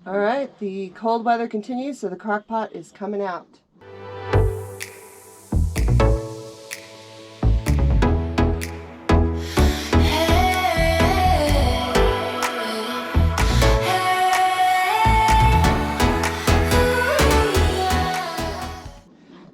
All right, the cold weather continues, so the crock pot is coming out.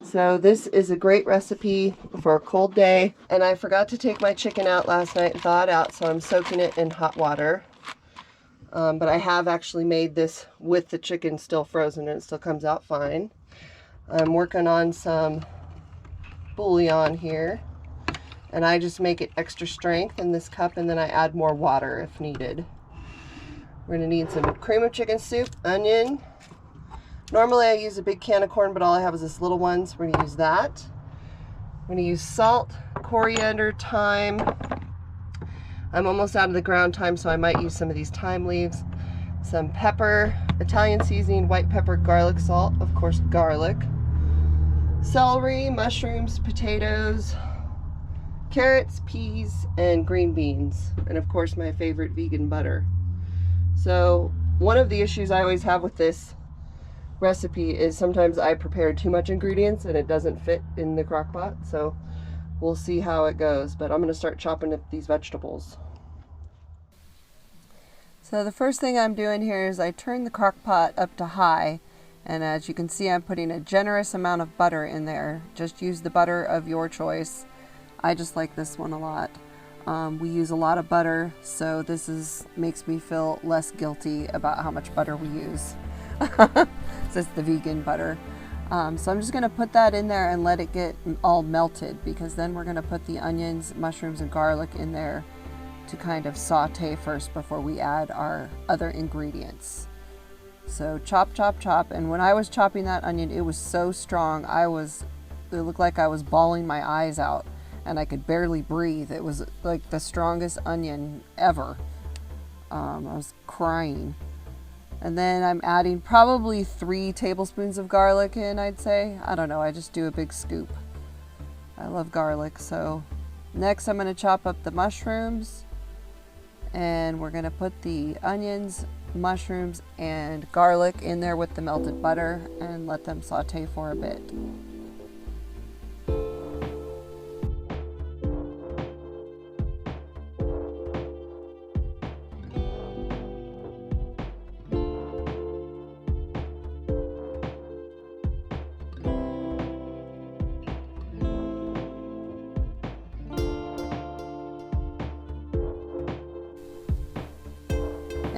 So this is a great recipe for a cold day, and I forgot to take my chicken out last night and thaw it out, so I'm soaking it in hot water. But I have actually made this with the chicken still frozen, and it still comes out fine. I'm working on some bouillon here, and I just make it extra strength in this cup, and then I add more water if needed. We're going to need some cream of chicken soup, onion. Normally I use a big can of corn, but all I have is this little one, so we're going to use that. I'm going to use salt, coriander, thyme. I'm almost out of the ground thyme, so I might use some of these thyme leaves. Some pepper, Italian seasoning, white pepper, garlic salt, of course garlic. Celery, mushrooms, potatoes, carrots, peas, and green beans. And of course my favorite, vegan butter. So one of the issues I always have with this recipe is sometimes I prepare too much ingredients and it doesn't fit in the crock pot, so we'll see how it goes. But I'm going to start chopping up these vegetables. So the first thing I'm doing here is I turn the crock pot up to high, and as you can see I'm putting a generous amount of butter in there. Just use the butter of your choice. I just like this one a lot. We use a lot of butter, so this makes me feel less guilty about how much butter we use. So it's the vegan butter. So I'm just going to put that in there and let it get all melted, because then we're going to put the onions, mushrooms, and garlic in there to kind of saute first before we add our other ingredients. So chop, chop, chop. And when I was chopping that onion, it was so strong. It looked like I was bawling my eyes out and I could barely breathe. It was like the strongest onion ever. I was crying. And then I'm adding probably 3 tablespoons of garlic in, I'd say. I don't know, I just do a big scoop. I love garlic. So next I'm going to chop up the mushrooms, and we're going to put the onions, mushrooms, and garlic in there with the melted butter and let them saute for a bit.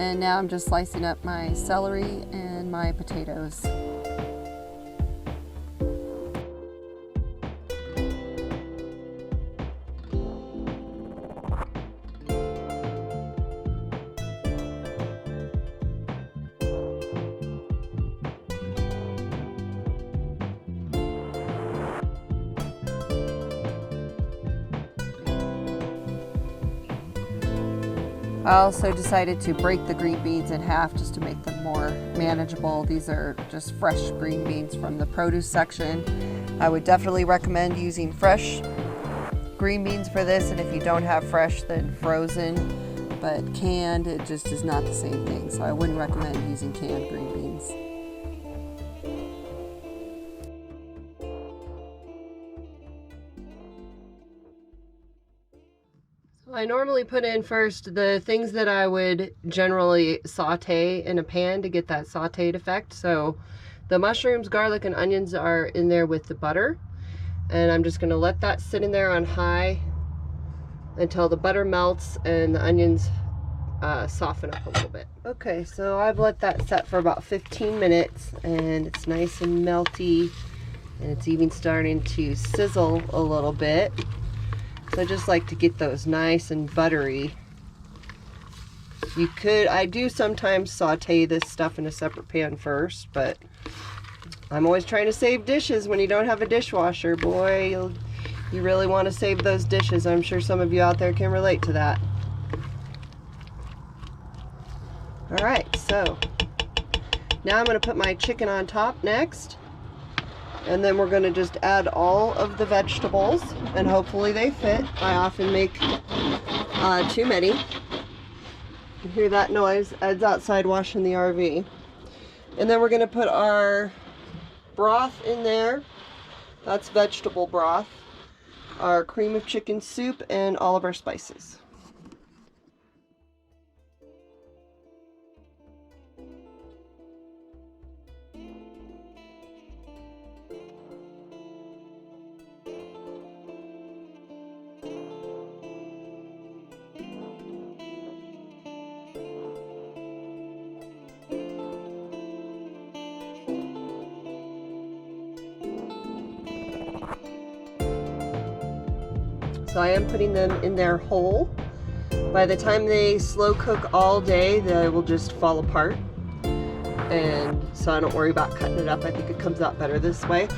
And now I'm just slicing up my celery and my potatoes. I also decided to break the green beans in half just to make them more manageable. These are just fresh green beans from the produce section. I would definitely recommend using fresh green beans for this, and if you don't have fresh, then frozen. But canned, it just is not the same thing, so I wouldn't recommend using canned green beans. I normally put in first the things that I would generally saute in a pan to get that sauteed effect. So the mushrooms, garlic, and onions are in there with the butter. And I'm just going to let that sit in there on high until the butter melts and the onions soften up a little bit. Okay, so I've let that set for about 15 minutes, and it's nice and melty, and it's even starting to sizzle a little bit. So I just like to get those nice and buttery. I do sometimes saute this stuff in a separate pan first, but I'm always trying to save dishes when you don't have a dishwasher. Boy, you really want to save those dishes. I'm sure some of you out there can relate to that. All right, so now I'm going to put my chicken on top next. And then we're going to just add all of the vegetables, and hopefully they fit. I often make too many. You hear that noise? Ed's outside washing the RV. And then we're going to put our broth in there. That's vegetable broth. Our cream of chicken soup and all of our spices. So I am putting them in there whole. By the time they slow cook all day, they will just fall apart. And so I don't worry about cutting it up. I think it comes out better this way.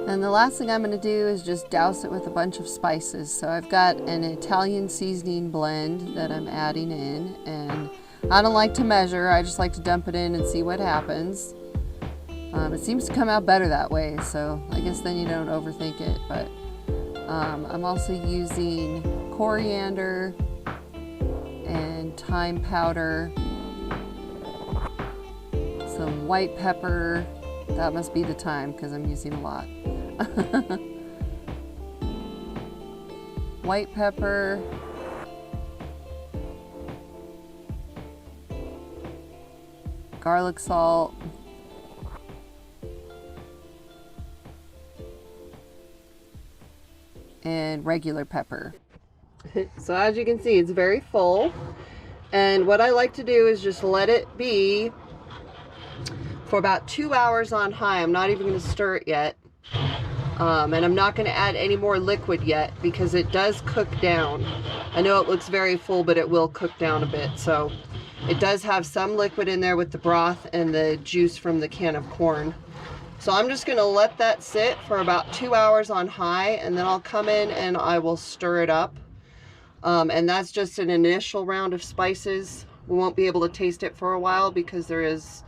And the last thing I'm going to do is just douse it with a bunch of spices. So I've got an Italian seasoning blend that I'm adding in, and I don't like to measure, I just like to dump it in and see what happens. It seems to come out better that way, so I guess then you don't overthink it. But I'm also using coriander and thyme powder, some white pepper. That must be the thyme because I'm using a lot. White pepper, garlic salt, and regular pepper. So as you can see, it's very full, and what I like to do is just let it be for about 2 hours on high. I'm not even going to stir it yet. And I'm not going to add any more liquid yet because it does cook down. I know it looks very full, but it will cook down a bit. So it does have some liquid in there with the broth and the juice from the can of corn. So I'm just going to let that sit for about 2 hours on high, and then I'll come in and I will stir it up. And that's just an initial round of spices. We won't be able to taste it for a while because there is,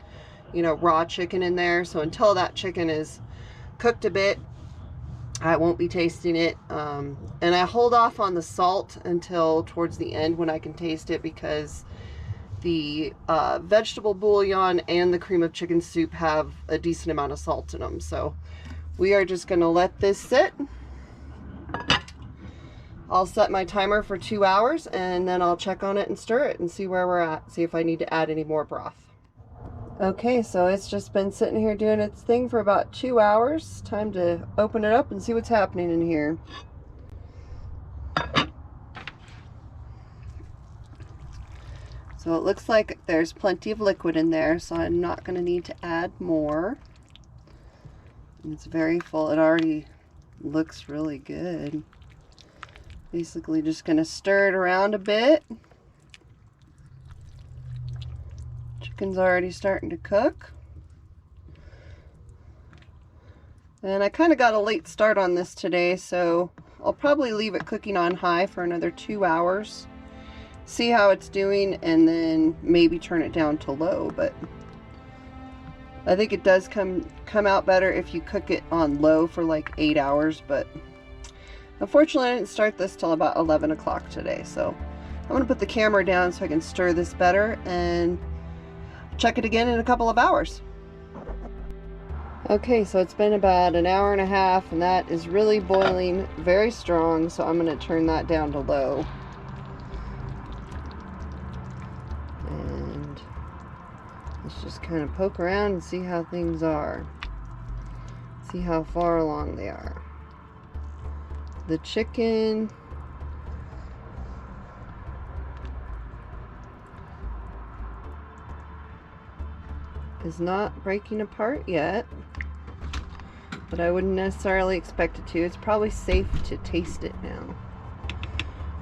you know, raw chicken in there. So until that chicken is cooked a bit, I won't be tasting it. And I hold off on the salt until towards the end when I can taste it, because the vegetable bouillon and the cream of chicken soup have a decent amount of salt in them. So we are just going to let this sit. I'll set my timer for 2 hours, and then I'll check on it and stir it and see where we're at, see if I need to add any more broth. Okay, so it's just been sitting here doing its thing for about 2 hours. Time to open it up and see what's happening in here. So it looks like there's plenty of liquid in there, so I'm not going to need to add more. It's very full. It already looks really good. Basically just going to stir it around a bit. Chicken's already starting to cook. And I kind of got a late start on this today, so I'll probably leave it cooking on high for another 2 hours. See how it's doing, and then maybe turn it down to low. But I think it does come out better if you cook it on low for like 8 hours. But unfortunately, I didn't start this till about 11 o'clock today, so I'm going to put the camera down so I can stir this better and check it again in a couple of hours. Okay, so it's been about an hour and a half, and that is really boiling very strong, so I'm going to turn that down to low. Let's just kind of poke around and see how things are. See how far along they are. The chicken is not breaking apart yet, but I wouldn't necessarily expect it to. It's probably safe to taste it now.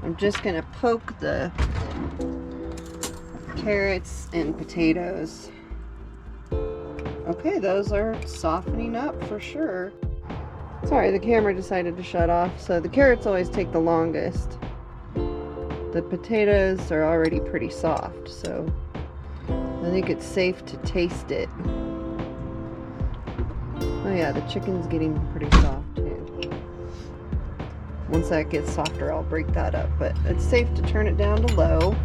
I'm just gonna poke the carrots and potatoes. Okay, those are softening up for sure. Sorry, the camera decided to shut off, so the carrots always take the longest. The potatoes are already pretty soft, so I think it's safe to taste it. Oh yeah, the chicken's getting pretty soft too. Once that gets softer, I'll break that up, but it's safe to turn it down to low.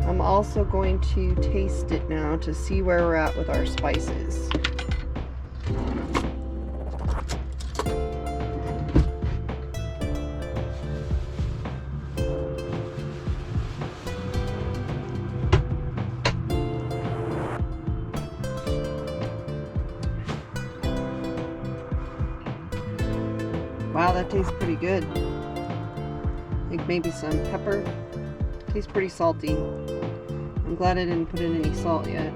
I'm also going to taste it now to see where we're at with our spices. Wow, that tastes pretty good. I think maybe some pepper. Tastes pretty salty. I'm glad I didn't put in any salt yet.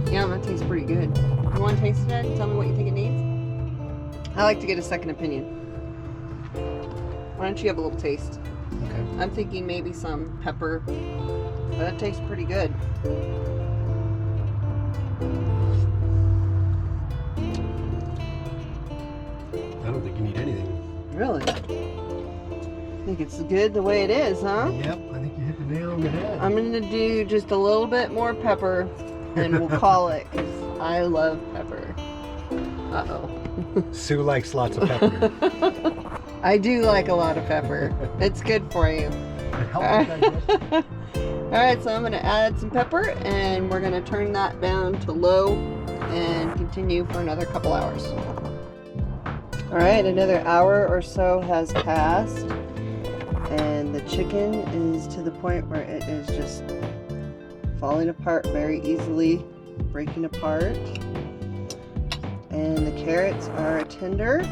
Yeah, that tastes pretty good. You want to taste it? Tell me what you think it needs. I like to get a second opinion. Why don't you have a little taste? Okay. I'm thinking maybe some pepper, but that tastes pretty good. I don't think you need anything. Really? I think it's good the way it is, huh? Yep, I think you hit the nail on the head. I'm going to do just a little bit more pepper and we'll call it, because I love pepper. Uh-oh. Sue likes lots of pepper. I do like a lot of pepper. It's good for you. Alright, so I'm going to add some pepper and we're going to turn that down to low and continue for another couple hours. Alright, another hour or so has passed and the chicken is to the point where it is just falling apart very easily, breaking apart. And the carrots are tender.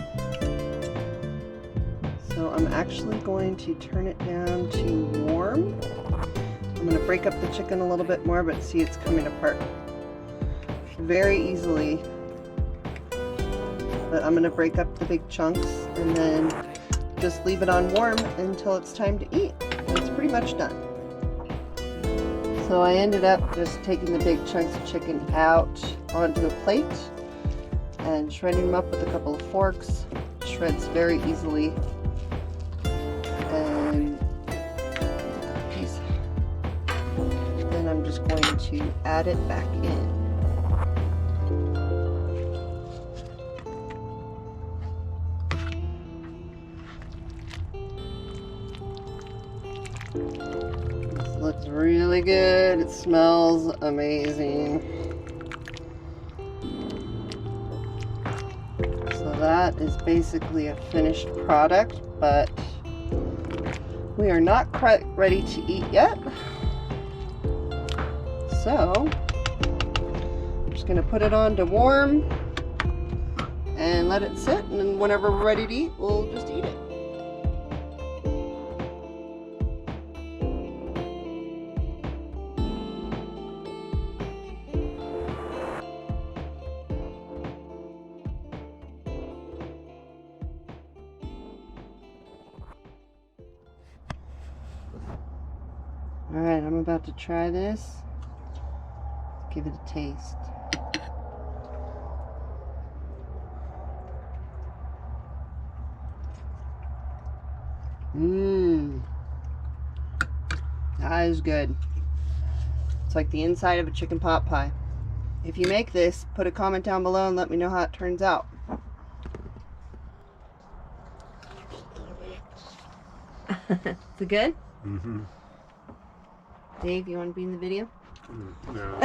So I'm actually going to turn it down to warm. I'm going to break up the chicken a little bit more, but see, it's coming apart very easily. But I'm going to break up the big chunks and then just leave it on warm until it's time to eat. It's pretty much done. So I ended up just taking the big chunks of chicken out onto a plate and shredding them up with a couple of forks. Shreds very easily. And then I'm just going to add it back in. This looks really good. It smells amazing. So that is basically a finished product, but we are not quite ready to eat yet. So I'm just going to put it on to warm and let it sit, and then whenever we're ready to eat, we'll just eat it. Alright, I'm about to try this. Give it a taste. That is good. It's like the inside of a chicken pot pie. If you make this, put a comment down below and let me know how it turns out. Is it good? Mm-hmm. Dave, you want to be in the video? No.